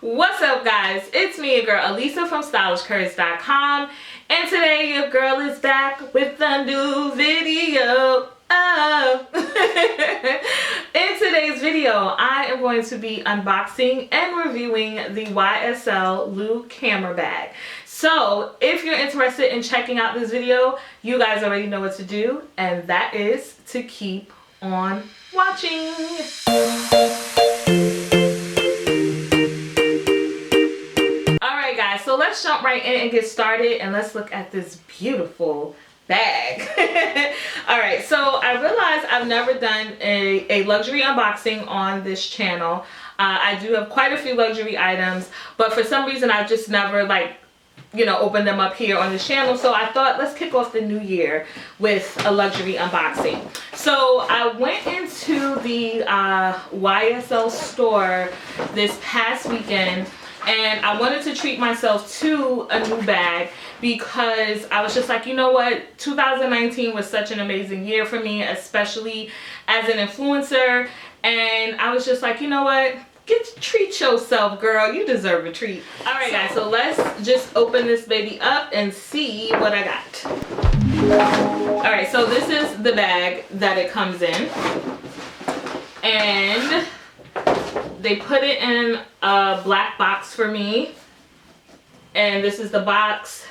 What's up, guys? It's me, your girl Elisa from StylishCurves.com, and today your girl is back with a new video. In today's video, I am going to be unboxing and reviewing the YSL Lou Camera bag. So if you're interested in checking out this video, you guys already know what to do, and that is to keep on watching. Alright guys, so let's jump right in and get started, and let's look at this beautiful bag. Alright, so I realized I've never done a luxury unboxing on this channel. I do have quite a few luxury items, but for some reason I've just never opened them up here on this channel. So I thought, let's kick off the new year with a luxury unboxing. So I went into the YSL store this past weekend, and I wanted to treat myself to a new bag because I was just like, you know what, 2019 was such an amazing year for me, especially as an influencer. And I was just like, you know what, treat yourself, girl. You deserve a treat. All right, guys, so let's just open this baby up and see what I got. All right, so this is the bag that it comes in, and they put it in a black box for me, and this is the box.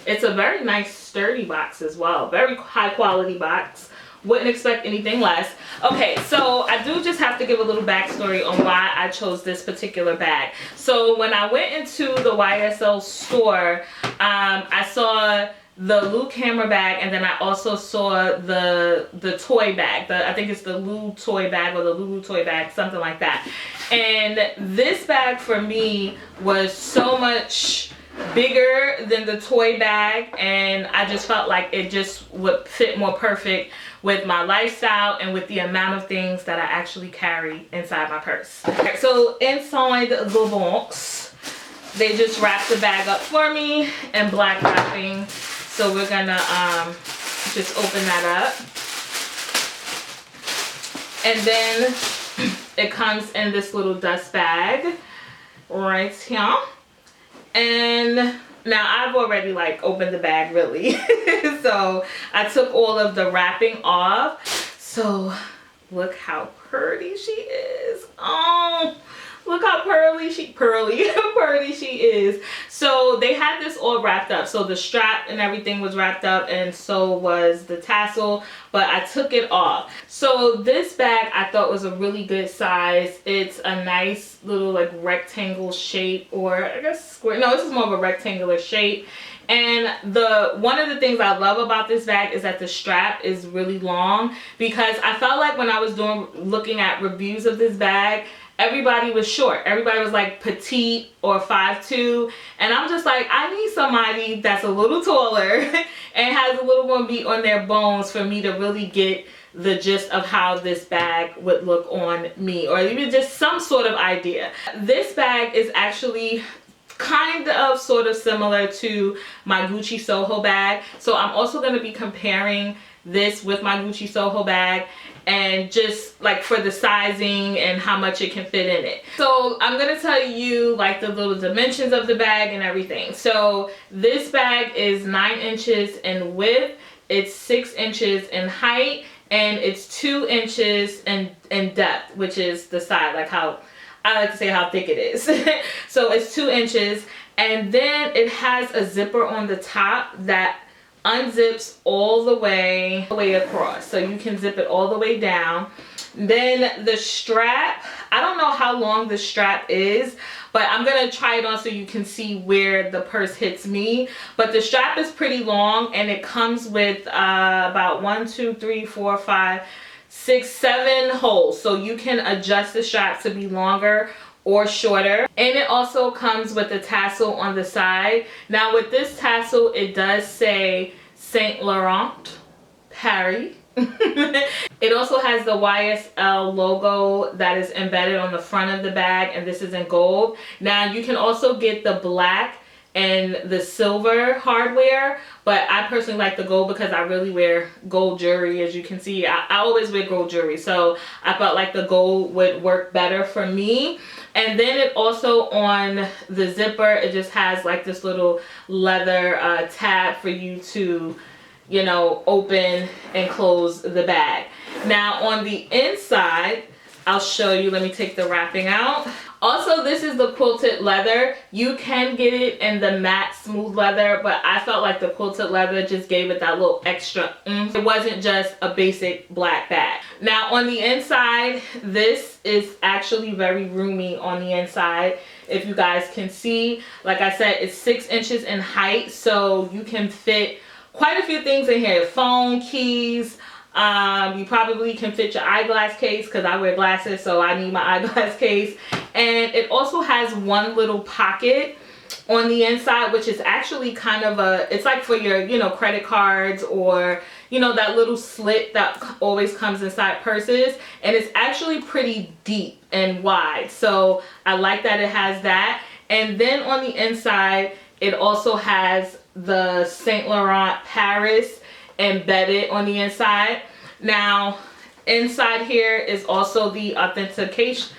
It's a very nice sturdy box as well, very high quality box. Wouldn't expect anything less. Okay, so I do just have to give a little backstory on why I chose this particular bag. So when I went into the YSL store, I saw the Lou Camera bag, and then I also saw the toy bag. I think it's the Lou toy bag or the Lulu toy bag, something like that. And this bag for me was so much bigger than the toy bag, and I just felt like it just would fit more perfect with my lifestyle and with the amount of things that I actually carry inside my purse. Okay, so inside the box, they just wrapped the bag up for me in black wrapping. So we're gonna just open that up, and then it comes in this little dust bag right here. And now I've already opened the bag really. So I took all of the wrapping off. So look how pretty she is. Oh, look how pearly she is. So they had this all wrapped up. So the strap and everything was wrapped up, and so was the tassel, but I took it off. So this bag I thought was a really good size. It's a nice little rectangle shape, or I guess square. No, this is more of a rectangular shape. And one of the things I love about this bag is that the strap is really long, because I felt like when I was looking at reviews of this bag, everybody was short. Everybody was like petite or 5'2", and I'm just like, I need somebody that's a little taller and has a little more meat on their bones for me to really get the gist of how this bag would look on me, or even just some sort of idea. This bag is actually kind of sort of similar to my Gucci Soho bag. So I'm also going to be comparing this with my Gucci Soho bag, and just for the sizing and how much it can fit in it. So I'm going to tell you the little dimensions of the bag and everything. So this bag is 9 inches in width, it's 6 inches in height, and it's 2 inches in depth, which is the side, how I like to say how thick it is. So it's 2 inches, and then it has a zipper on the top that unzips all the way across, so you can zip it all the way down. Then the strap, I don't know how long the strap is, but I'm gonna try it on so you can see where the purse hits me. But the strap is pretty long, and it comes with about 1, 2, 3, 4, 5, 6, 7 holes, so you can adjust the strap to be longer or shorter. And it also comes with a tassel on the side. Now with this tassel, it does say Saint Laurent Paris. It also has the YSL logo that is embedded on the front of the bag, and this is in gold. Now you can also get the black and the silver hardware, but I personally like the gold because I really wear gold jewelry. As you can see, I always wear gold jewelry, so I felt like the gold would work better for me. And then it also, on the zipper, it just has like this little leather tab for you to, you know, open and close the bag. Now on the inside, I'll show you. Let me take the wrapping out. Also, this is the quilted leather. You can get it in the matte smooth leather, but I felt like the quilted leather just gave it that little extra oomph. It wasn't just a basic black bag. Now on the inside, this is actually very roomy on the inside. If you guys can see, like I said, it's 6 inches in height, so you can fit quite a few things in here. Phone, keys. You probably can fit your eyeglass case, because I wear glasses, so I need my eyeglass case. And it also has one little pocket on the inside, which is actually kind of it's like for your, you know, credit cards, or, you know, that little slit that always comes inside purses. And it's actually pretty deep and wide, so I like that it has that. And then on the inside, it also has the Saint Laurent Paris embedded on the inside. Now inside here is also the authentication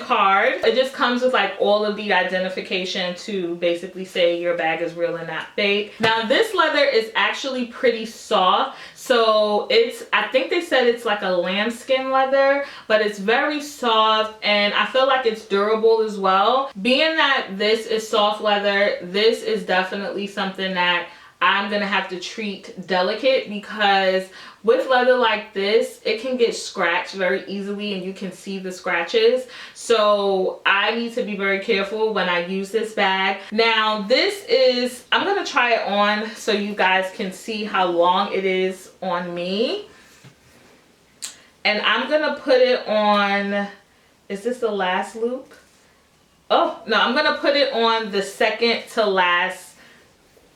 card. It just comes with like all of the identification to basically say your bag is real and not fake. Now this leather is actually pretty soft, so I think they said it's like a lambskin leather, but it's very soft, and I feel like it's durable as well. Being that this is soft leather, this is definitely something that I'm gonna have to treat delicate, because with leather like this, it can get scratched very easily and you can see the scratches. So I need to be very careful when I use this bag. Now this is, I'm gonna try it on so you guys can see how long it is on me. And I'm gonna put it on, is this the last loop? Oh, no, I'm gonna put it on the second to last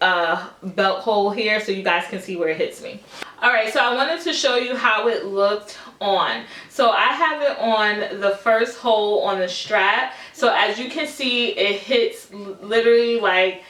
belt hole here, so you guys can see where it hits me. All right, so I wanted to show you how it looked on. So I have it on the first hole on the strap. So as you can see, it hits literally like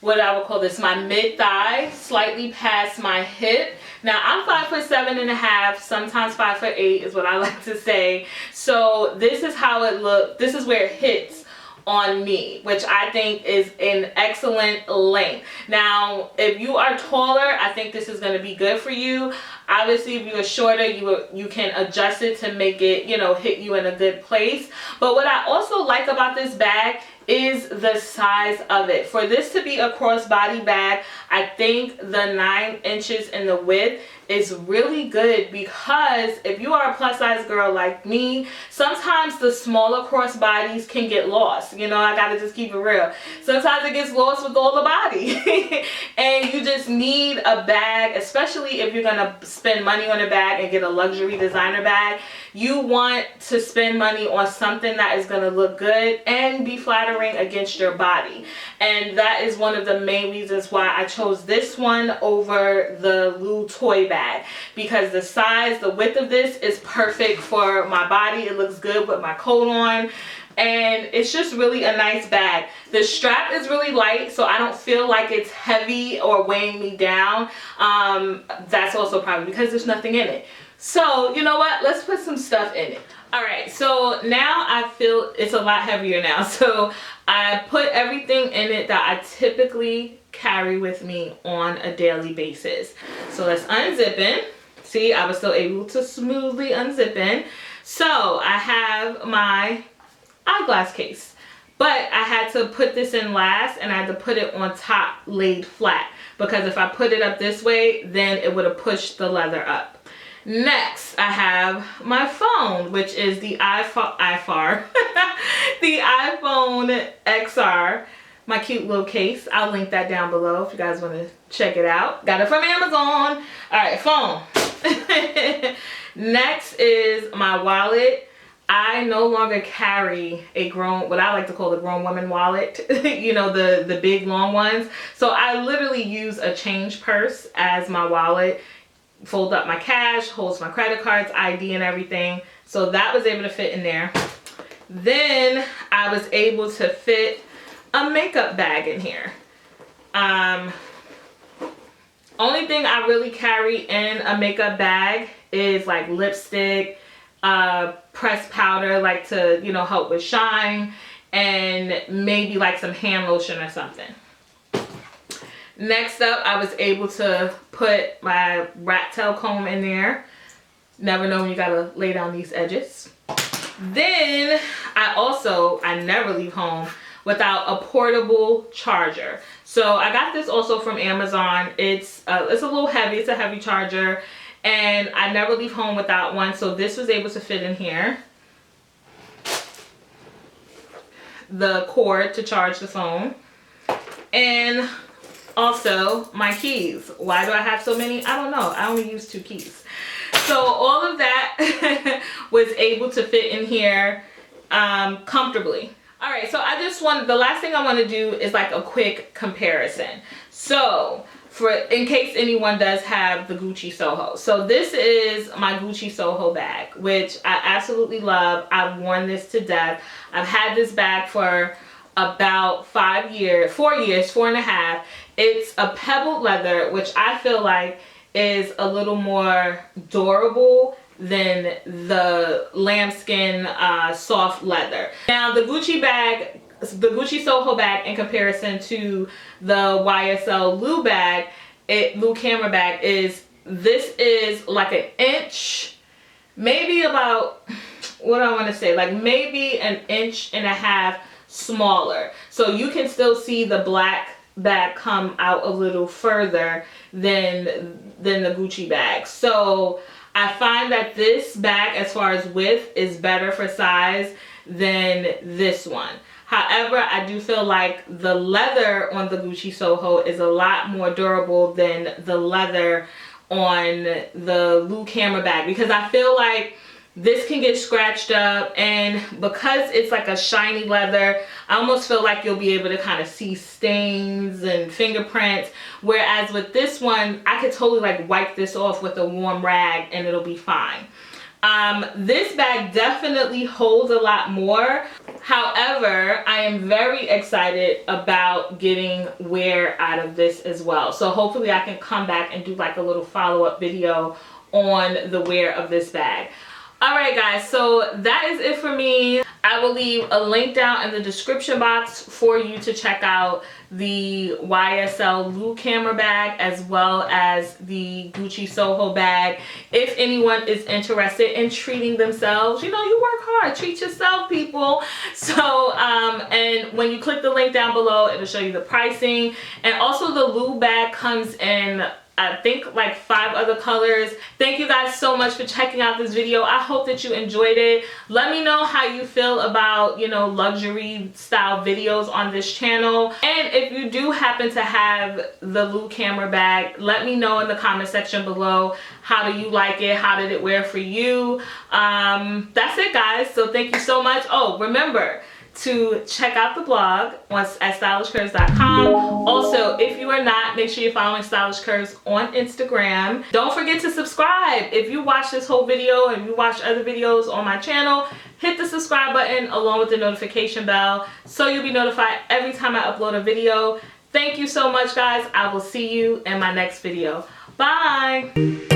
what I would call this, my mid-thigh, slightly past my hip. Now I'm 5'7.5", sometimes 5'8" is what I like to say. So this is how it looks. This is where it hits on me, which I think is an excellent length. Now if you are taller, I think this is going to be good for you. Obviously if you're shorter, you can adjust it to make it, you know, hit you in a good place. But what I also like about this bag is the size of it. For this to be a crossbody bag, I think the 9 inches in the width is really good, because if you are a plus size girl like me, sometimes the smaller crossbodies can get lost. You know, I gotta just keep it real. Sometimes it gets lost with all the body. And you just need a bag, especially if you're gonna spend money on a bag and get a luxury designer bag. You want to spend money on something that is going to look good and be flattering against your body. And that is one of the main reasons why I chose this one over the Lou toy bag, because the size, the width of this is perfect for my body. It looks good with my coat on, and it's just really a nice bag. The strap is really light, so I don't feel like it's heavy or weighing me down. That's also probably because there's nothing in it. So you know what, let's put some stuff in it. All right, so now I feel it's a lot heavier now. So I put everything in it that I typically carry with me on a daily basis. So let's unzip it. See, I was still able to smoothly unzip it. So I have my eyeglass case, but I had to put this in last, and I had to put it on top laid flat, because if I put it up this way, then it would have pushed the leather up. Next, I have my phone, which is the iPhone XR, my cute little case. I'll link that down below if you guys want to check it out. Got it from Amazon. All right, phone. Next is my wallet. I no longer carry a what I like to call a grown woman wallet, you know, the big long ones. So I literally use a change purse as my wallet. Fold up my cash, holds my credit cards, ID and everything. So that was able to fit in there. Then I was able to fit a makeup bag in here. Only thing I really carry in a makeup bag is like lipstick, pressed powder, like to, you know, help with shine, and maybe like some hand lotion or something. Next up, I was able to put my rat tail comb in there. Never know when you gotta lay down these edges. Then I never leave home without a portable charger. So I got this also from Amazon. It's a little heavy. It's a heavy charger, and I never leave home without one. So this was able to fit in here. The cord to charge the phone, and also my keys. Why do I have so many? I don't know. I only use 2 keys. So all of that was able to fit in here comfortably. All right, so the last thing I want to do is like a quick comparison. So in case anyone does have the Gucci Soho. So this is my Gucci Soho bag, which I absolutely love. I've worn this to death. I've had this bag for about 4 years, 4.5. It's a pebbled leather, which I feel like is a little more durable than the lambskin soft leather. Now the Gucci Soho bag, in comparison to the YSL Lou bag, Lou Camera bag, this is like an inch, maybe about, what do I want to say, like maybe 1.5 inches smaller. So you can still see the black bag come out a little further than the Gucci bag. So I find that this bag, as far as width, is better for size than this one. However, I do feel like the leather on the Gucci Soho is a lot more durable than the leather on the Lou Camera bag, because I feel like this can get scratched up, and because it's like a shiny leather, I almost feel like you'll be able to kind of see stains and fingerprints, whereas with this one, I could totally like wipe this off with a warm rag and it'll be fine. This bag definitely holds a lot more. However, I am very excited about getting wear out of this as well. So hopefully I can come back and do like a little follow-up video on the wear of this bag. Alright guys, so that is it for me. I will leave a link down in the description box for you to check out the YSL Lou Camera bag as well as the Gucci Soho bag. If anyone is interested in treating themselves, you know, you work hard, treat yourself, people. So, and when you click the link down below, it'll show you the pricing. And also the Lou bag comes in, I think, like 5 other colors. Thank you guys so much for checking out this video. I hope that you enjoyed it. Let me know how you feel about, you know, luxury style videos on this channel. And if you do happen to have the Lou Camera bag, let me know in the comment section below. How do you like it? How did it wear for you? That's it, guys. So thank you so much. Oh, remember to check out the blog at stylishcurves.com. Also, if you are not, make sure you're following Stylish Curves on Instagram. Don't forget to subscribe. If you watch this whole video and you watch other videos on my channel, hit the subscribe button along with the notification bell so you'll be notified every time I upload a video. Thank you so much, guys. I will see you in my next video. Bye.